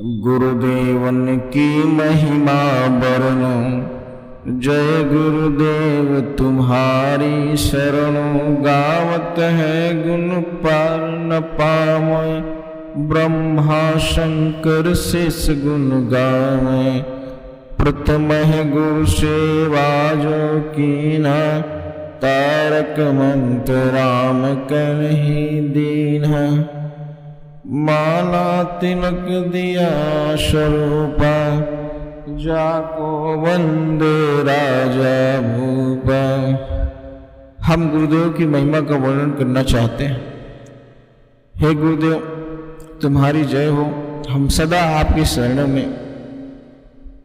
गुरुदेवन की महिमा वर्णो, जय गुरुदेव तुम्हारी शरणों। गावत है गुण पार न पावै, ब्रह्मा शंकर शेष गुण गावै। प्रथम है गुरु सेवा जो कीना, तारक मंत्र राम करहि दीन्हा। माला तिलक दिया स्वरूपा, जाको वंदे राजा भूपा। हम गुरुदेव की महिमा का वर्णन करना चाहते हैं। हे गुरुदेव तुम्हारी जय हो, हम सदा आपकी शरण में।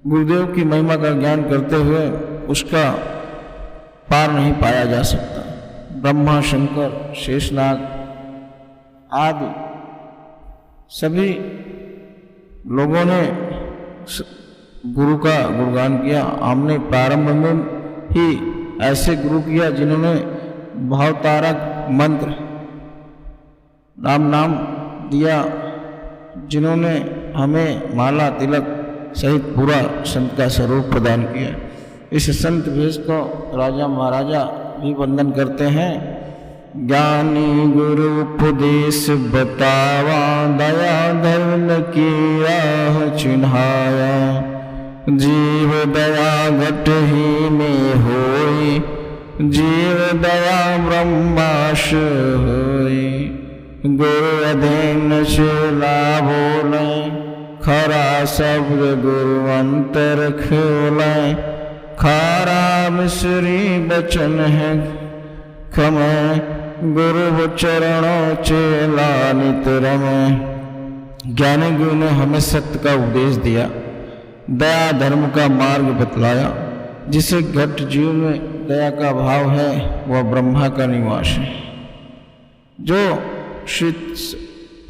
गुरुदेव की महिमा का ज्ञान करते हुए उसका पार नहीं पाया जा सकता। ब्रह्मा शंकर शेषनाग आदि सभी लोगों ने गुरु का गुणगान किया। हमने प्रारंभ में ही ऐसे गुरु किया जिन्होंने भावतारक मंत्र राम नाम दिया, जिन्होंने हमें माला तिलक सहित पूरा संत का स्वरूप प्रदान किया। इस संत भेष को राजा महाराजा भी वंदन करते हैं। ज्ञानी गुरु उपदेश बतावा, दया धर्म की राह चिन्हाया। जीव दया घट ही में होई, जीव दया ब्रह्माश होई। गुरु अधीन से लाभो लय, खरा शब्द गुरु अंतर खोलय। खारा मिश्री बचन है खमय, गुरु चरणों चेला नित रमय। ज्ञानी गुरु ने हमें सत्य का उपदेश दिया, दया धर्म का मार्ग बतलाया। जिसे घट जीव में दया का भाव है वह ब्रह्मा का निवास है। जो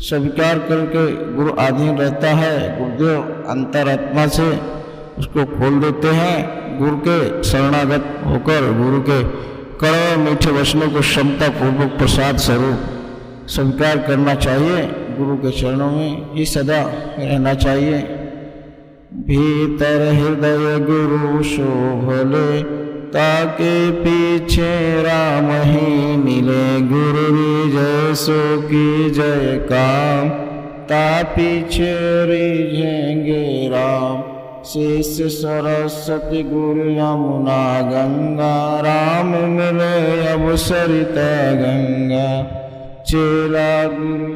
स्वीकार करके गुरु अधीन रहता है, गुरुदेव अंतरात्मा से उसको खोल देते हैं। गुरु के शरणागत होकर गुरु के कड़वे मीठे वचनों को क्षमता पूर्वक प्रसाद स्वरूप स्वीकार करना चाहिए। गुरु के चरणों में ही सदा रहना चाहिए। भीतर हृदय गुरु शोभले, ताके पीछे राम ही मिले। गुरु जय सो की जय काम, ता पीछे रिझेंगे राम। शेष सरस्वती गुरु यमुना गंगा, राम मिले अब सरिता गंगा। चेला गुरु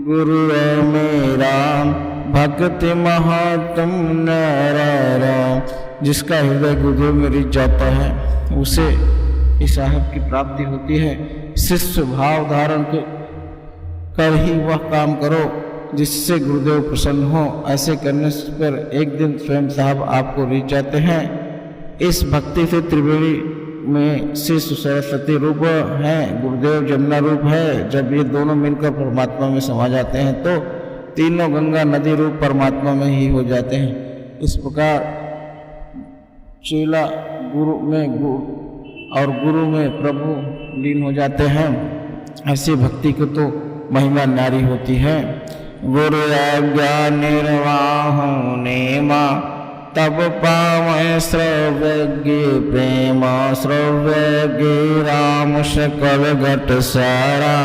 गुरु में राम, भक्ति महात्म नारा राम। जिसका हृदय गुरुदेव में रिझ जाता है उसे इस साहब की प्राप्ति होती है। शिष्य भाव धारण कर ही वह काम करो जिससे गुरुदेव प्रसन्न हो। ऐसे करने पर एक दिन स्वयं साहब आपको रिझ जाते हैं। इस भक्ति से त्रिवेणी में शिष्य सरस्वती रूप है, गुरुदेव जमुना रूप है। जब ये दोनों मिलकर परमात्मा में समा जाते हैं तो तीनों गंगा नदी रूप परमात्मा में ही हो जाते हैं। इस प्रकार चेला गुरु में गुरु और गुरु में प्रभु लीन हो जाते हैं। ऐसी भक्ति को तो महिमा न्यारी होती है। गुरु आज्ञा निर्वाह नेमा, तब पावै श्रव्य प्रेमा। श्रव्य राम सकल घट सारा,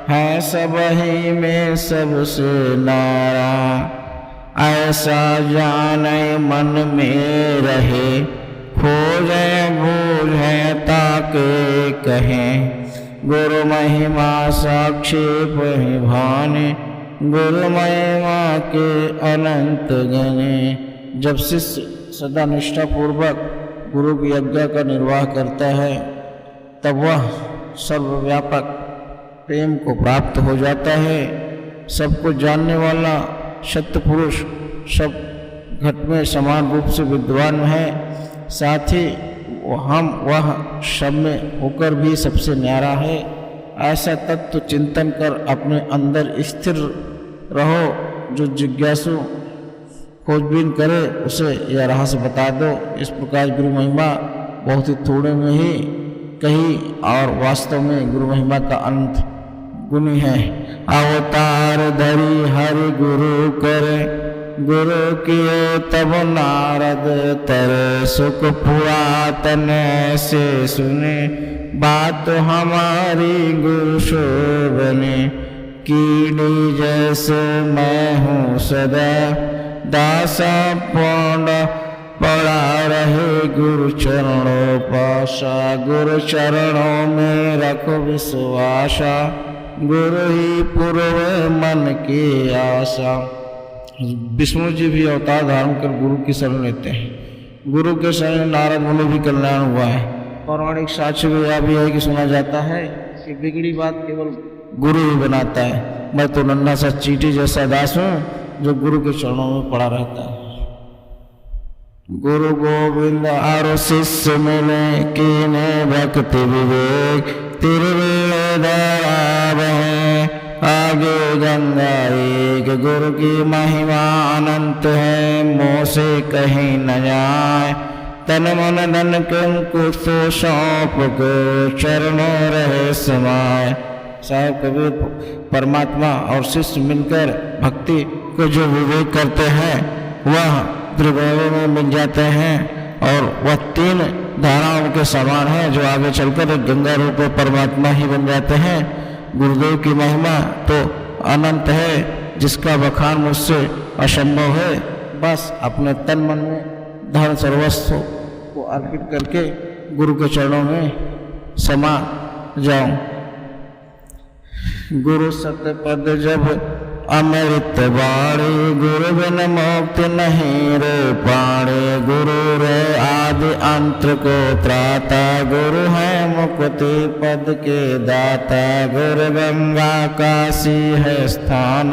है सब ही में सबसे नारा। ऐसा जाने मन में रहे, खोजे बूझे ताके कहें। गुरु महिमा साक्षेप ही भाने, गुरु महिमा के अनंत गणे। जब शिष्य सदा निष्ठा पूर्वक गुरु की आज्ञा का निर्वाह करता है तब वह सर्वव्यापक प्रेम को प्राप्त हो जाता है। सबको जानने वाला सत्य पुरुष सब घट में समान रूप से विद्वान है। साथ ही वह सब में होकर भी सबसे न्यारा है। ऐसा तत्व चिंतन कर अपने अंदर स्थिर रहो। जो जिज्ञासु खोजबीन करे उसे यह रहस्य बता दो। इस प्रकार गुरु महिमा बहुत ही थोड़े में ही कही और वास्तव में गुरु महिमा का अंत गुण है। अवतार धरी हरि गुरु करे, गुरु कियो तब नारद तरे सुख पुरातन से सुने बात हमारी गुरु शोभने कीड़ी जैसे मैं हूँ सदा दासा पौंड पड़ा रहे गुरु चरणों पाशा गुरु चरणों में रखो विश्वासा गुरु ही पूर्व मन की आशा। विष्णु जी भी अवतार धारण कर गुरु की शरण लेते हैं। गुरु के शरण नारद मुनि भी कल्याण हुआ है। पौराणिक साक्ष्य में यह भी है कि सुना जाता है कि बिगड़ी बात केवल गुरु ही बनाता है। मैं तो नन्हा सा चींटी जैसा दास हूँ जो गुरु के चरणों में पड़ा रहता है। गुरु गोविंद और शिष्य मिले कीने भक्ति विवेक तिरुवेद आगे गंगा एक गुरु की महिमा अनंत है मोह से कहीं न जाए तन मन धन कंकु तो सौंप को चरणों रहे समाए। साहब कबीर परमात्मा और शिष्य मिलकर भक्ति को जो विवेक करते हैं वह त्रिवेणी में मिल जाते हैं और वह तीन धाराओं के समान है जो आगे चलकर एक गंगा रूप परमात्मा ही बन जाते हैं। गुरुदेव की महिमा तो अनंत है जिसका बखान मुझसे असंभव है। बस अपने तन मन में धन सर्वस्व को अर्पित करके गुरु के चरणों में समा जाऊं। गुरु सत्य पद जब अमृत बाणी गुरु बिन मुक्ति नहीं रे पाणे गुरु रे आदि अंतर को त्राता गुरु है मुक्ति पद के दाता गुरु गंगा काशी है स्थान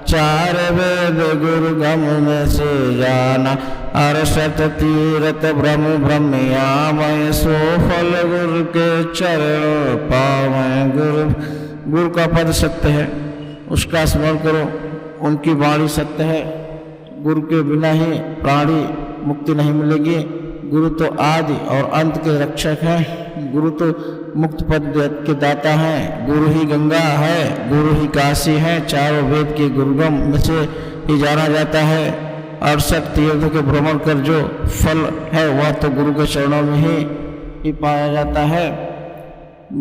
चार वेद गुरु गम में से जाना अरसत तीरथ ब्रह्म ब्रह्मयामय सो फल गुरु के चरण पावै। गुरु का पद सत्य है, उसका स्मरण करो। उनकी वाणी सत्य है, गुरु के बिना ही प्राणी मुक्ति नहीं मिलेगी। गुरु तो आदि और अंत के रक्षक हैं। गुरु तो मुक्त पद के दाता हैं। गुरु ही गंगा है, गुरु ही काशी है। चारों वेद के गुरुगम में से ही जाना जाता है। 68 तीर्थ के भ्रमण कर जो फल है वह तो गुरु के चरणों में ही पाया जाता है।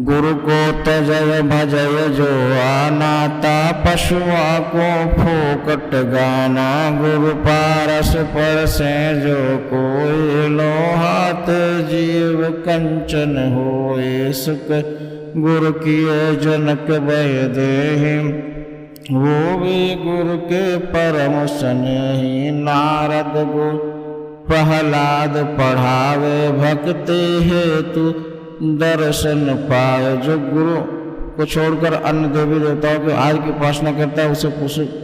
गुरु को तजय भजय जो अनाता पशुआ को फोकट गाना गुरु पारस पर से जो कोई लो हाथ जीव कंचन होए सुख गुरु किए जनक भय देहि वो भी गुरु के परम स्नेही। नारद गुरु प्रहलाद पढ़ावे भक्ति हेतु दर्शन पाए। जो गुरु को छोड़कर अन्य देवी देवताओं के आदि की उपासना करता है उसे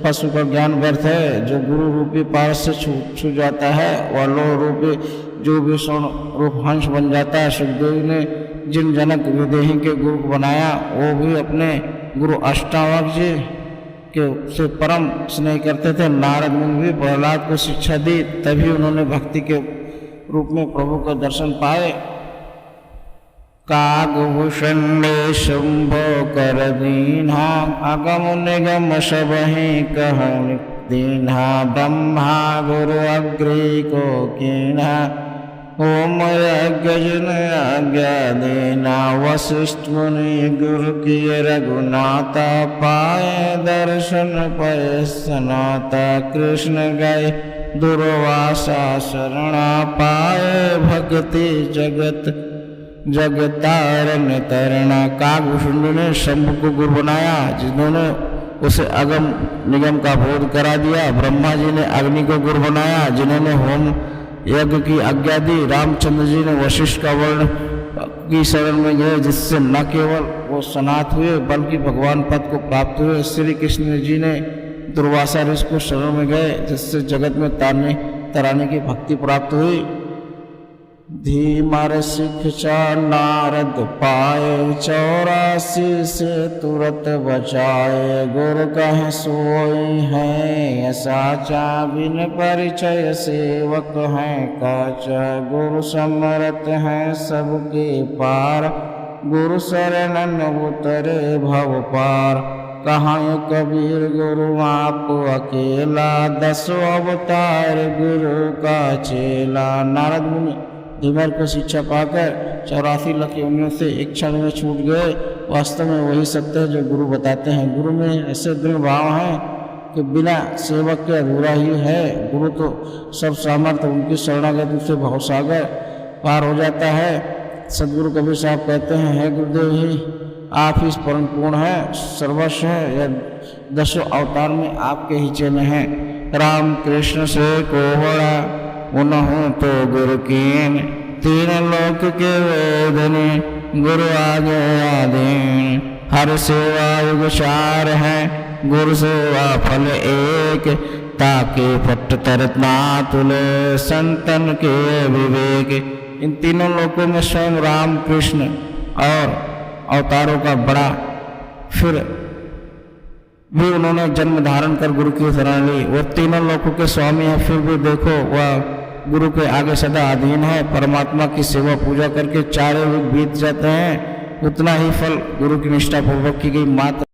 पशु का ज्ञान व्यर्थ है। जो गुरु रूपी पारस से छू जाता है वह लोह रूपी जो भी स्वर्ण रूप हंस बन जाता है। सुखदेव ने जिन जनक विदेही के गुरु को बनाया वो भी अपने गुरु अष्टावक्र जी के से परम स्नेह करते थे। नारद मुनि भी प्रहलाद को शिक्षा दी, तभी उन्होंने भक्ति के रूप में प्रभु का दर्शन पाए। कागभूषणे शुंभो कर दीन्हा अगम निगम सब ही कह दीन्हा ब्रह्मा गुरु अग्रि को कीन्हा ओम यज्ञ जन आज्ञा देना वशिष्ठ मुनि गुरु की रघुनाथा पाए दर्शन पय सनाता कृष्ण गए दुर्वासा शरणा पाए भक्ति जगत जगतारण तरणा। कागभूषण ने शंभु को गुरु बनाया जिन्होंने उसे अगम निगम का बोध करा दिया। ब्रह्मा जी ने अग्नि को गुरु बनाया जिन्होंने होम यज्ञ की आज्ञा दी। रामचंद्र जी ने वशिष्ठ का वर्ण की शरण में गए जिससे न केवल वो सनात हुए बल्कि भगवान पद को प्राप्त हुए। श्री कृष्ण जी ने दुर्वासा ऋषि को शरण में गए जिससे जगत में तराने की भक्ति प्राप्त हुई। धीमर शिक्षा नारद पाए 84 से तुरंत बचाए। गुरु कहे सोई है साचा बिन परिचय सेवक है काचा। गुरु समरथ है सबके पार गुरु शरणन उतरे भव पार। कहाँ कबीर गुरु आप अकेला, 10 अवतार गुरु का चेला। नारद मुनि धीवर को शिक्षा पाकर 84 लाख योनियों से एक क्षण में छूट गए। वास्तव में वही सत्य है जो गुरु बताते हैं। गुरु में ऐसे दृढ़ भाव है कि बिना सेवक के अधूरा ही है। गुरु तो सब सामर्थ्य, उनकी शरणागति से भवसागर पार हो जाता है। सदगुरु कबीर साहब कहते हैं, हे गुरुदेव ही आप ही परम पूर्ण है, सर्वस्व है। यह 10 अवतार में आपके ही चेले हैं। राम कृष्ण से को बड़ा उन्हों तो गुरु कीन, 3 लोक के वेदने गुरु आगे आदीन। हर सेवा युग सार है, गुरु सेवा फल एक, ताकि पट तरत ना तुले संतन के विवेक। इन तीनों लोकों में स्वयं राम कृष्ण और अवतारों का बड़ा, फिर भी उन्होंने जन्म धारण कर गुरु की शरण ली। वो तीनों लोकों के स्वामी हैं, फिर भी देखो वह गुरु के आगे सदा अधीन है। परमात्मा की सेवा पूजा करके 4 युग बीत जाते हैं, उतना ही फल गुरु की निष्ठा पूर्वक की गई मात्र